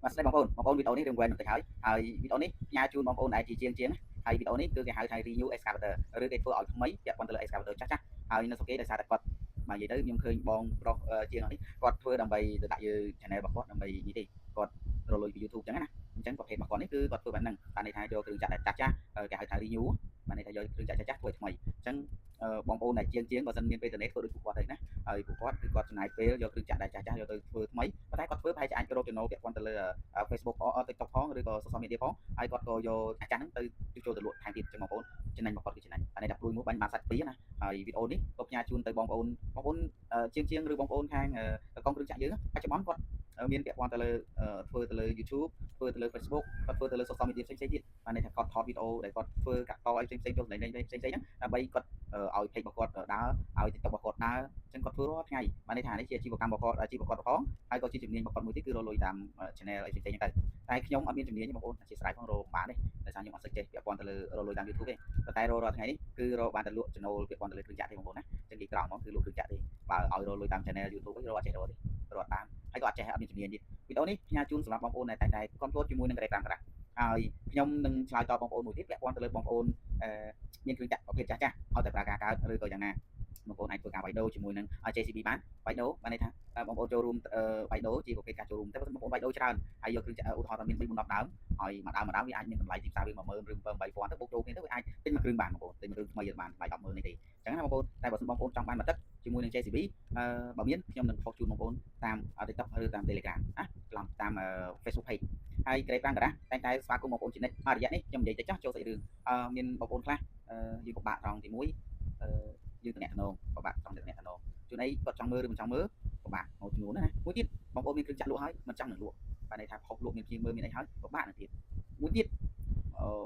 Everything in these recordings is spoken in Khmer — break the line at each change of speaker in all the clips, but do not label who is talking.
បាទស្ដីបងប្អូនវីដេអូនេះរឿងវែងបន្តិចហើយវីដេអូនេះផ្ញើជូនបងប្អូនដែលជាជាងហើយវីដេអូនេះគឺគេហៅថា renew excavator ឬគេធ្វើឲ្យថ្មីពាក់ព័ន្ធទៅលើ excavator ចាស់ហើយនៅស្រុកគេដោយសារតែគាត់មកនិយាយទៅខ្ញុំឃើញបងប្រុសជាងនេះគាត់ធ្វើដើម្បីទៅដាក់យើង channel របស់គាត់ដើម្បីនេះទេគាត់រលុយពី YouTube ចឹងណាអញ្ចឹងប្រភេទរបស់គាត់នេះគឺគាត់ធ្វើបែបហ្នឹងបានន័យថាយកគ្រឿងចាក់ដែលចាស់គេហៅថា renew បានន័យថាយកគ្រឿងចាក់ចាស់ធ្វើថ្មីអញ្ចឹងបងប្អូនដែលជាងបើសិនមានពេលទៅនេះធ្វើដូចពួកគាត់ទេណាហើយពួកគាត់គឺគាត់ចំណាយពេលយកគ្រឿងចាក់ដែលចាស់យកទៅធ្វើថ្មីប៉ុន្តែគាត់ធ្វើប្រហែលជាអាចរកចំណូលពាក់ព័ន្ធទៅលើ Facebook ផង TikTok ផងឬក៏ social media ផងហើយគាត់ក៏យកអាចារ្យហ្នឹងទៅចូលទៅលក់ថែមទៀតចឹងបងប្អូនចំណេញរបស់គាត់គឺចំណេញហើយតែព្រួយមួយបាញ់បានសាច់ពីរណាហើយវីដេអូនេះក៏ផ្ញើជូនទៅបងប្អូនជាងឬបងប្អូនខាងកងគ្រឿងចាក់យើងបច្ចុប្បន្នគាត់មានពាក់ព័ន្ធទៅលើធ្វើទៅលើ YouTube ធ្វើទៅលើ Facebook គាត់ធ្វើទៅលើ social media ផ្សេងៗទៀតបានន័យថាគាត់ថតវីដេអូដែលគាត់ធ្វើកាត់តឲ្យផ្សេងៗទស្សនវិជ្ជាផ្សេងៗហ្នឹងដើម្បីគាត់ឲ្យ page របស់គាត់ដើរឲ្យ TikTok របស់គាត់ដើរចឹងគាត់ធ្វើរាល់ថ្ងៃបានន័យថានេះជាអាជីវកម្មរបស់គាត់អាជីពរបស់គាត់ផងហើយក៏ជាជំនាញរបស់គាត់មួយទៀតគឺរលុយតាម channel អីផ្សេងៗហ្នឹងទៅតែខ្ញុំអត់មានជំនាញទេបងប្អូនអធិស្ឋានផងរកបានទេដោយសារខ្ញុំអត់សូវចេះពាក់ព័ន្ធទៅលើរលុយតាម YouTube ទេប៉ុន្តែរាល់ថ្ងៃនេះគឺរកបានតែលក់ចំណូលពាក់ព័ន្ធទៅលើគ្រឿងចាក់ទេបងប្អូនណាចឹងគេក្រោមមកគឺលក់គ្រឿងចាក់ទេបើឲ្យរលុយតាម channel YouTube វិញរកអត់ចេះរកទេរកអត់បានហើយក៏អត់ចេះអត់មានជំនាញទៀតវីដេអូនេះផ្ញើជូនសម្រាប់បងប្អូនដែលតែគ្រប់គ្រងជាមួយនឹង Telegram ក្រាស់ហើយខ្ញុំនឹងឆ្លើយតបបងប្អូនមួយទៀតពាក់ព័ន្ធទៅលើបងប្អូនមានគ្រឿងចាក់ប្រភេទចាស់ឲ្យតែប្រើការកើតឬក៏យ៉ាងណាបងប្អូនអាចធ្វើការបៃដូជាមួយនឹង JCB បានបៃដូបានន័យថាបងប្អូនចូលរួមបៃដូជាប្រភេទការចូលរួមតែបើបងប្អូនបៃដូច្រើនហើយយកគ្រឿងចាក់ឧទាហរណ៍ថាមាន3 4 10ដើមហើយមួយដើមវាអាចមានតម្លៃទីផ្សារវា 10000 ឬ 7000 ទៅបូកចូលគ្នាទៅវាអាចទិញមួយគ្រឿងបានបងប្អូនទិញមួយគ្រឿងថ្មីបានថ្លៃ 100,000 នេះទេអញ្ចឹងណាបងប្អូនតែបើសិនបងប្អូនចង់បានមួយទឹកជាមួយនឹង JCB បើមានខ្ញុំនឹងផុសជូនបងប្អូនតាម TikTok ឬតាម Telegram ណាតាម Facebook page ហើយក្រេប5ការ៉ាតែងតែស្វាគមន៍បងប្អូនជានិច្ចរយៈនេះខ្ញុំនិយាយទៅចោះចូលសាច់រឿងមានបងប្អូនខ្លះយើងពិបាកត្រង់ទី1យើងតំណែងពិបាកត្រង់តំណែងជួនអីគាត់ចង់មើលឬមិនចង់មើលពិបាកមួយចំនួនណាមួយទៀតបងប្អូនមានគ្រឿងចាក់លក់ហើយមិនចង់នឹងលក់បានន័យថាផុសលក់មានជាងមើលមានអីហើយពិបាកនឹងទៀតមួយទៀត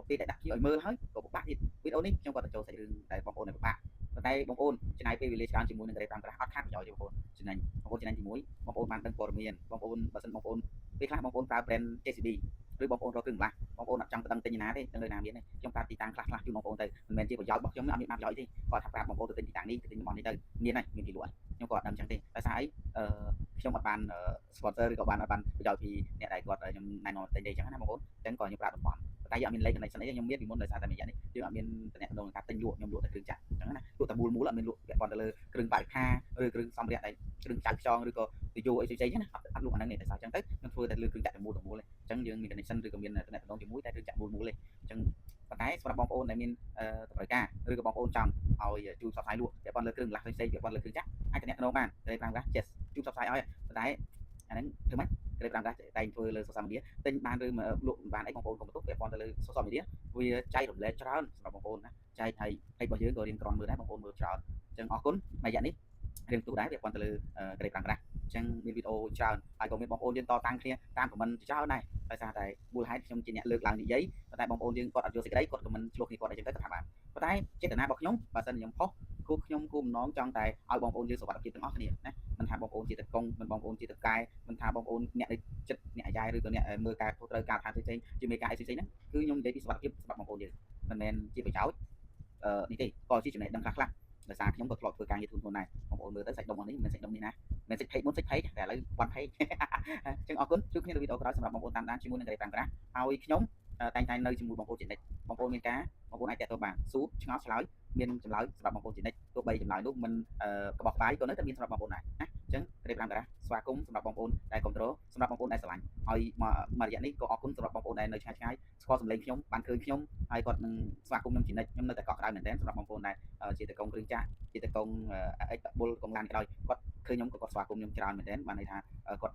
ពេលដែលដាក់ជាឲ្យមើលហើយក៏ពិបាកទៀតវីដេអូនេះខ្ញុំគាត់ទៅចូលសាច់រឿងតែបងប្អូនពិបាកប៉ុន្តែបងប្អូនចំណាយពេលវេលាច្រើនជាមួយនឹងក្រេប5ការ៉ាអត់ខាតប្រយោជន៍ទេបងប្អូនចំណេញបងប្អូនចំណេញទី1បងប្អូនបានដឹងព័ត៌មានបងប្អូនបើសិនបងប្អូនពេលខ្លះបងប្អូនប្រើ brand JCB ឬបងប្អូនរកគ្រឿងម្លាស់បងប្អូនអត់ចង់ទៅដឹងទិញណាទេដឹងលើណាមានទេខ្ញុំប្រាប់ទីតាំងខ្លះជូនបងប្អូនទៅមិនមែនជាប្រយោជន៍របស់ខ្ញុំអត់មានបានប្រយោជន៍ទេគាត់ថាប្រាប់បងប្អូនទៅទិញទីតាំងនេះទៅទិញរបស់នេះទៅមានហើយមានគេលក់ហើយខ្ញុំក៏អត់ដឹងចឹងទេដោយសារអីខ្ញុំអត់បាន sponsor ឬក៏បានអត់បានប្រយោជន៍ពីអ្នកដែលគាត់ខ្ញុំណែនាំទិញទេចឹងណាបងប្អូនចឹងក៏ខ្ញុំប្រាប់តំបន់តែយើងអត់មានលេខ connection អីខ្ញុំមានពីមុនដោយសារតែរយៈនេះយើងអត់មានតំណែងក្នុងការទិញលក់ខ្ញុំលក់តែគ្រឿងចាក់ចឹងណាលក់តែមូលអត់មានលក់ពាក់ព័ន្ធទៅលើគ្រឿងបរិក្ខារឬគ្រឿងសម្ភារៈដែលគ្រឿងចៅខ្យងឬក៏ទីយោអីផ្សេងៗណាអត់លក់អាហ្នឹងទេដោយសារចឹងទៅខ្ញុំធ្វើតែលើគ្រឿងចាក់តែមូលទេចឹងយើងមាន connection ឬក៏មានតំណែងជាមួយតែគ្រឿងចាក់មូលទេចឹងប៉ុន្តែសម្រាប់បងប្អូនដែលមានតម្រូវការឬក៏បងប្អូនចង់ឲ្យជួយផ្សព្វផ្សាយលក់ពាក់ព័ន្ធលើគ្រឿងម្លាស់ផ្សេងៗពាក់ព័ន្ធលើគ្រឿងចាក់អាចតំណែងបានតែ5 glass ជួយផ្សព្វផ្សាយឲ្យប៉ុន្តែអាហ្នឹងធ្វើម៉េចក្រេប5 glass តែធ្វើលើ social media ទិញបានឬមកលក់បានអីបងប្អូនកុំបន្ទោសពាក់ព័ន្ធទៅលើ social media វាចែករំលែកច្រើនសម្រាប់បងប្អូនណាចែកឲ្យរបស់យើងក៏រៀងក្រន់មើលដែរបងប្អូនមើលច្រើនអញ្ចឹងអរគុណមួយរយៈនេះរៀងទូដែរពាក់ព័ន្ធទៅលើក្រេប5 glass អញ្ចឹងមានវីដេអូច្រើនហើយក៏មានបងប្អូនយើងតតាំងគ្នាតាមខមមិនច្រើនដែរដោយសារតែមូលហេតុខ្ញុំជាអ្នកលើកឡើងនិយាយតែបងប្អូនយើងគាត់អត់យល់សេចក្តីគាត់ខមមិនឆ្លោះគ្នាគាត់អីចឹងទៅថាបានប៉ុន្តែចេតនារបស់ខ្ញុំបើសិនខ្ញុំផុសគូខ្ញុំគូម្ដងចង់តែឲ្យបងប្អូនយើងសុខភាពទាំងអស់គ្នាណាមិនថាបងប្អូនជាតកុងមិនបងប្អូនជាតកែមិនថាបងប្អូនអ្នកចិត្តអ្នកអាយ៉ៃឬក៏អ្នកមើលការធ្វើត្រូវការថាផ្សេងជាមេការអីផ្សេងហ្នឹងគឺខ្ញុំនិយាយពីសុខភាពសម្រាប់បងប្អូនយើងមិនមែនជាប្រយោជន៍នេះទេក៏ជាចំណេះដឹងខ្លះដោយសារខ្ញុំក៏ធ្លាប់ធ្វើការងារធ្ងន់ៗដែរបងប្អូនមើលទៅសាច់ដុំនេះមិនសាច់ដុំនេះណាមិនសាច់ page មុនសាច់ page តែឥឡូវ one page អញ្ចឹងអរគុណជួបគ្នានៅវីដេអូក្រោយសម្រាប់បងប្អូនតាមដានជាមួយនឹងក្រេប5ក្រាស់ហើយខ្ញុំតែងតែនៅជាមួយបងប្អូនជានិច្ចបងប្អូនមានការបងប្អូនអាចតាក់ទងបានសួរឆ្ងល់ឆ្លើយមានចម្លើយសម្រាប់បងប្អូនជានិច្ចទោះបីចម្លើយនោះមិនក្បោះក្បាយក៏នៅតែមានសម្រាប់បងប្អូនដែរណាអញ្ចឹងក្រេប5ក្រាស់ស្វាគមន៍សម្រាប់បងប្អូនដែលគ្រប់គ្រងសម្រាប់បងប្អូនដែលស្រឡាញ់ហើយមករយៈនេះក៏អរគុណសម្រាប់បងប្អូនដែលនៅឆ្ងាយស្គាល់សម្លេងខ្ញុំបានឃើញខ្ញុំហើយគាត់នឹងស្វាគមន៍ខ្ញុំជានិច្ចខ្ញុំនៅតែកក់ក្ដៅមែនទែនសម្រាប់បងប្អូនដែលជាតកុងគ្រឿងចាក់ជាតកុងអិចបុលកុងឡានក៏ដោយគាត់ឃើញខ្ញុំក៏គាត់ស្វាគមន៍ខ្ញុំច្រើនមែនទែនបានន័យថាគាត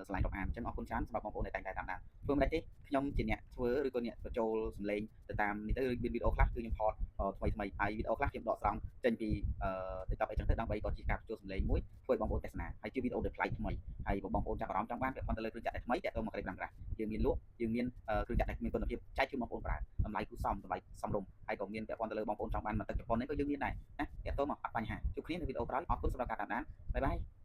់ស្រឡាញ់រាប់អានអញ្ចឹងអរគុណច្រើនសម្រាប់បងប្អូនដែលតែងតែតាមដានធ្វើមិនទេខ្ញុំជាអ្នកធ្វើឬក៏អ្នកបញ្ចូលសម្លេងទៅតាមនេះទៅមានវីដេអូខ្លះគឺខ្ញុំថតថ្មីហើយវីដេអូខ្លះខ្ញុំដកស្រង់ចេញពីTikTok អីចឹងទៅដើម្បីក៏ជាការបញ្ចូលសម្លេងមួយធ្វើឲ្យបងប្អូនទស្សនាហើយជាវីដេអូដែលប្លែកថ្មីហើយបងប្អូនចាប់អារម្មណ៍ចង់បានពាក់ព័ន្ធទៅលើគ្រឿងចាក់ដែលថ្មីតាក់ទងមកក្រេប5ក្រាស់យើងមានលក់យើងមានគ្រឿងចាក់ដែលមានគុណភាពចែកជូនបងប្អូនប្រើតម្លៃគូសមតម្លៃសមរម្យហើយក៏មានពាក់ព័ន្ធទៅលើបងប្អូនចង់បានមកទឹកជប៉ុននេះក៏យើងមានដែរណាតាក់ទងមកអត់បញ្ហាជួបគ្នានៅវីដេអូក្រោយអរគុណសម្រាប់ការតាមដានបាយបាយ